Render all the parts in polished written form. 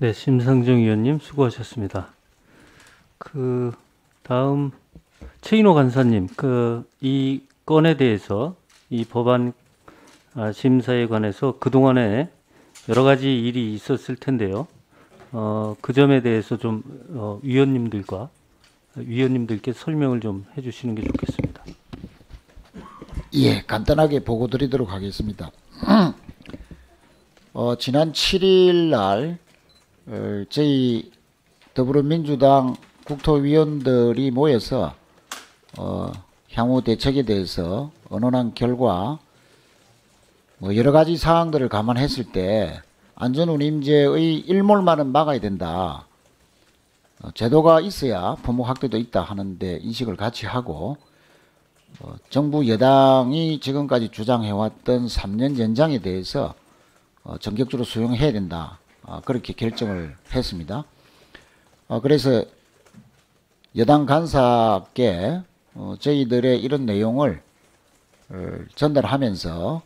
네, 심상정 의원님 수고하셨습니다. 다음 최인호 간사님, 이 건에 대해서 이 법안 심사에 관해서 그동안에 여러 가지 일이 있었을 텐데요. 그 점에 대해서 좀 위원님들께 설명을 좀 해주시는 게 좋겠습니다. 예, 간단하게 보고 드리도록 하겠습니다. 지난 7일 날 저희 더불어민주당 국토위원들이 모여서 향후 대책에 대해서 의논한 결과 여러 가지 사항들을 감안했을 때 안전운임제의 일몰만은 막아야 된다. 제도가 있어야 부모 학대도 있다 하는데 인식을 같이 하고 정부 여당이 지금까지 주장해왔던 3년 연장에 대해서 전격적으로 수용해야 된다. 그렇게 결정을 했습니다. 그래서 여당 간사께 저희들의 이런 내용을 전달하면서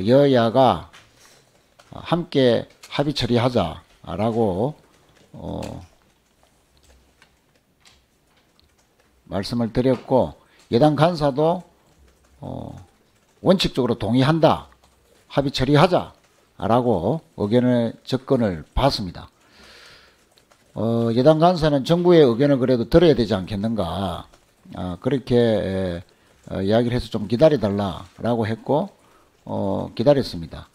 여야가 함께 합의 처리하자라고 말씀을 드렸고, 여당 간사도 원칙적으로 동의한다, 합의 처리하자라고 의견을 접근을 받습니다. 여당 간사는 정부의 의견을 그래도 들어야 되지 않겠는가, 그렇게 이야기를 해서 좀 기다려달라라고 했고 기다렸습니다.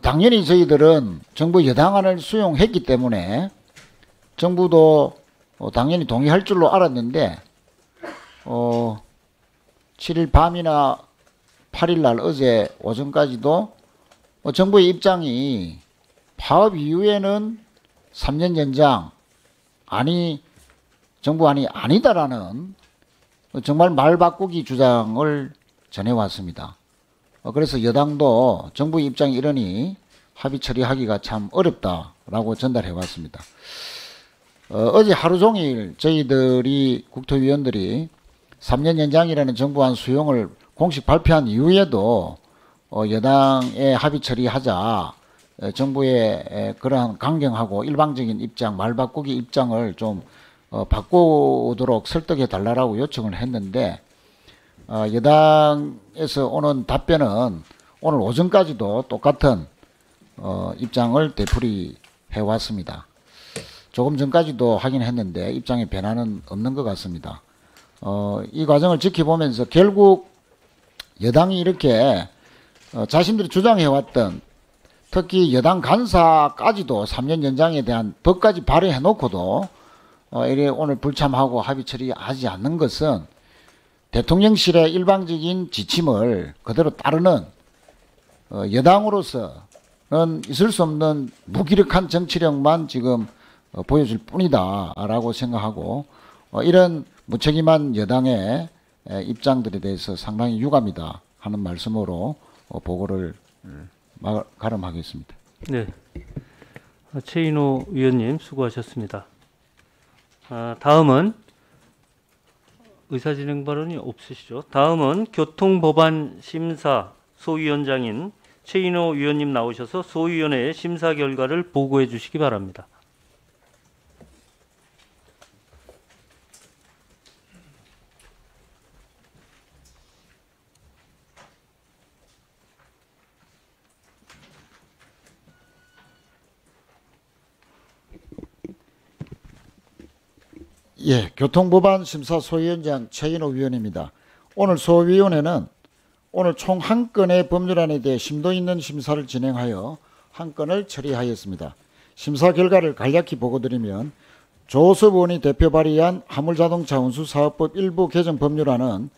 당연히 저희들은 정부 여당안을 수용했기 때문에 정부도 당연히 동의할 줄로 알았는데 7일 밤이나 8일 날 어제 오전까지도 정부의 입장이 파업 이후에는 3년 연장 정부안이 아니다라는 정말 말 바꾸기 주장을 전해왔습니다. 그래서 여당도 정부 입장이 이러니 합의 처리하기가 참 어렵다라고 전달해왔습니다. 어제 하루 종일 저희들이 국토위원들이 3년 연장이라는 정부안 수용을 공식 발표한 이후에도 여당의 합의 처리하자, 정부의 그러한 강경하고 일방적인 입장, 말바꾸기 입장을 좀 바꾸도록 설득해 달라고 요청을 했는데 여당에서 오는 답변은 오늘 오전까지도 똑같은 입장을 되풀이해 왔습니다. 조금 전까지도 확인했는데 입장에 변화는 없는 것 같습니다. 이 과정을 지켜보면서 결국 여당이 이렇게 자신들이 주장해왔던, 특히 여당 간사까지도 3년 연장에 대한 법까지 발의해 놓고도 이래 오늘 불참하고 합의 처리하지 않는 것은 대통령실의 일방적인 지침을 그대로 따르는 여당으로서는 있을 수 없는 무기력한 정치력만 지금 보여줄 뿐이다 라고 생각하고 이런 무책임한 여당의 입장들에 대해서 상당히 유감이다 하는 말씀으로 보고를 가름하겠습니다. 네, 최인호 위원님 수고하셨습니다. 다음은 의사진행 발언이 없으시죠? 다음은 교통법안 심사 소위원장인 최인호 위원님 나오셔서 소위원회의 심사 결과를 보고해 주시기 바랍니다. 예, 교통법안 심사 소위원장 최인호 위원입니다. 오늘 소위원회는 오늘 총 한 건의 법률안에 대해 심도 있는 심사를 진행하여 한 건을 처리하였습니다. 심사 결과를 간략히 보고드리면, 조섭 의원이 대표 발의한 화물자동차 운수사업법 일부 개정 법률안은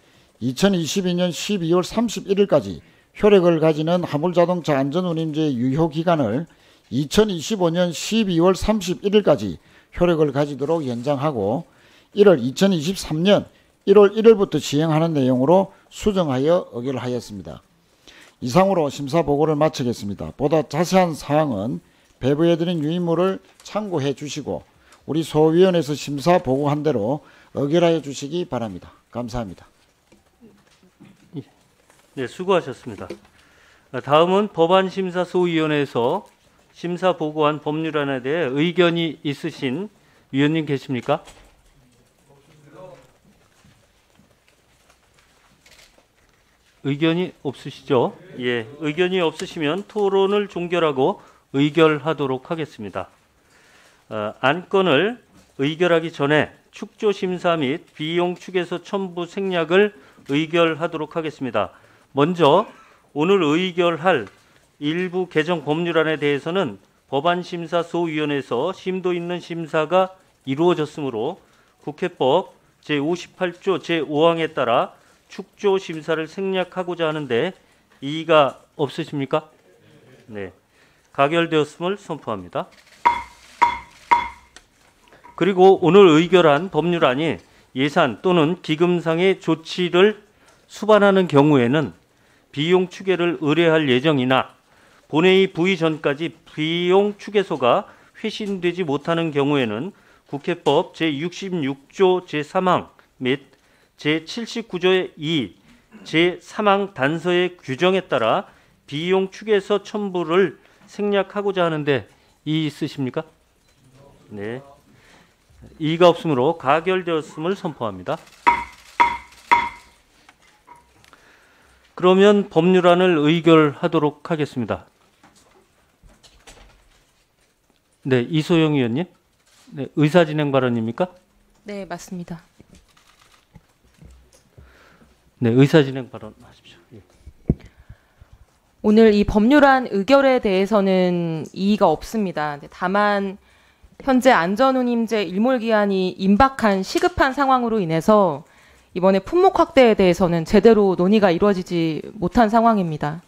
2022년 12월 31일까지 효력을 가지는 화물자동차 안전운임제 유효기간을 2025년 12월 31일까지 효력을 가지도록 연장하고 2023년 1월 1일부터 시행하는 내용으로 수정하여 의결하였습니다. 이상으로 심사 보고를 마치겠습니다. 보다 자세한 사항은 배부해드린 유인물을 참고해 주시고 우리 소위원회에서 심사 보고한 대로 의결하여 주시기 바랍니다. 감사합니다. 네, 수고하셨습니다. 다음은 법안심사 소위원회에서 심사 보고한 법률안에 대해 의견이 있으신 위원님 계십니까? 의견이 없으시죠? 예, 의견이 없으시면 토론을 종결하고 의결하도록 하겠습니다. 안건을 의결하기 전에 축조심사 및 비용 축에서 첨부 생략을 의결하도록 하겠습니다. 먼저 오늘 의결할 일부 개정 법률안에 대해서는 법안심사소위원회에서 심도 있는 심사가 이루어졌으므로 국회법 제58조 제5항에 따라 축조 심사를 생략하고자 하는데 이의가 없으십니까? 네. 가결되었음을 선포합니다. 그리고 오늘 의결한 법률안이 예산 또는 기금상의 조치를 수반하는 경우에는 비용 추계를 의뢰할 예정이나 본회의 부의 전까지 비용 추계소가 회신되지 못하는 경우에는 국회법 제66조 제3항 및 제79조의 2, 제3항 단서의 규정에 따라 비용 추계서 첨부를 생략하고자 하는데 이의 있으십니까? 네. 이의가 없으므로 가결되었음을 선포합니다. 그러면 법률안을 의결하도록 하겠습니다. 네, 이소영 의원님. 네, 의사진행 발언입니까? 네, 맞습니다. 네, 의사진행 발언하십시오. 예. 오늘 이 법률안 의결에 대해서는 이의가 없습니다. 다만 현재 안전운임제 일몰기한이 임박한 시급한 상황으로 인해서 이번에 품목 확대에 대해서는 제대로 논의가 이루어지지 못한 상황입니다.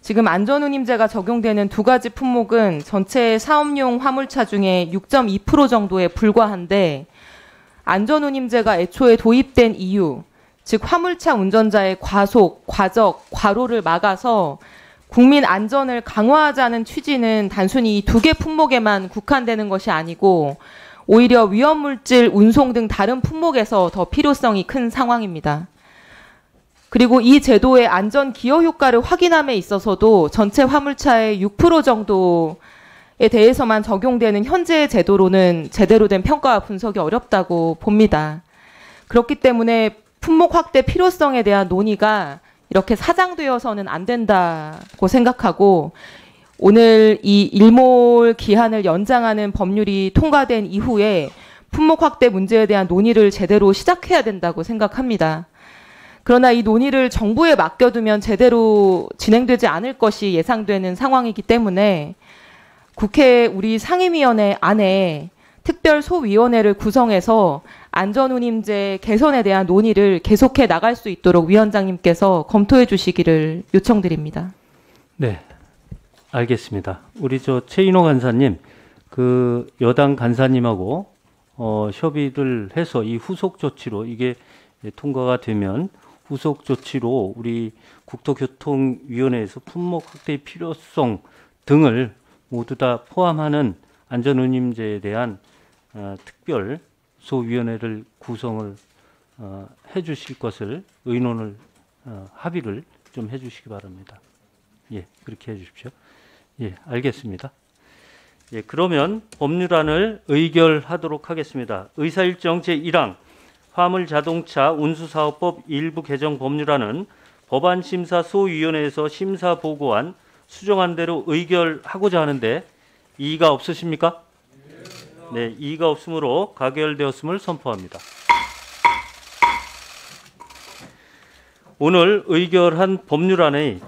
지금 안전운임제가 적용되는 두 가지 품목은 전체 사업용 화물차 중에 6.2% 정도에 불과한데 안전운임제가 애초에 도입된 이유, 즉 화물차 운전자의 과속, 과적, 과로를 막아서 국민 안전을 강화하자는 취지는 단순히 이 두 개 품목에만 국한되는 것이 아니고 오히려 위험물질 운송 등 다른 품목에서 더 필요성이 큰 상황입니다. 그리고 이 제도의 안전 기여 효과를 확인함에 있어서도 전체 화물차의 6% 정도에 대해서만 적용되는 현재의 제도로는 제대로 된 평가와 분석이 어렵다고 봅니다. 그렇기 때문에 품목 확대 필요성에 대한 논의가 이렇게 사장되어서는 안 된다고 생각하고 오늘 이 일몰 기한을 연장하는 법률이 통과된 이후에 품목 확대 문제에 대한 논의를 제대로 시작해야 된다고 생각합니다. 그러나 이 논의를 정부에 맡겨두면 제대로 진행되지 않을 것이 예상되는 상황이기 때문에 국회 우리 상임위원회 안에 특별소위원회를 구성해서 안전운임제 개선에 대한 논의를 계속해 나갈 수 있도록 위원장님께서 검토해 주시기를 요청드립니다. 네, 알겠습니다. 우리 최인호 간사님, 그 여당 간사님하고 협의를 해서 이 후속 조치로 이게 통과가 되면 후속 조치로 우리 국토교통위원회에서 품목 확대의 필요성 등을 모두 다 포함하는 안전운임제에 대한 특별소위원회를 구성을 해주실 것을 의논을 합의를 좀 해주시기 바랍니다. 예, 그렇게 해주십시오. 예, 알겠습니다. 예, 그러면 법률안을 의결하도록 하겠습니다. 의사일정 제1항 화물자동차 운수사업법 일부 개정 법률안은 법안심사소위원회에서 심사보고안 수정한 대로 의결하고자 하는데 이의가 없으십니까? 네, 이의가 없으므로 가결되었음을 선포합니다. 오늘 의결한 법률안의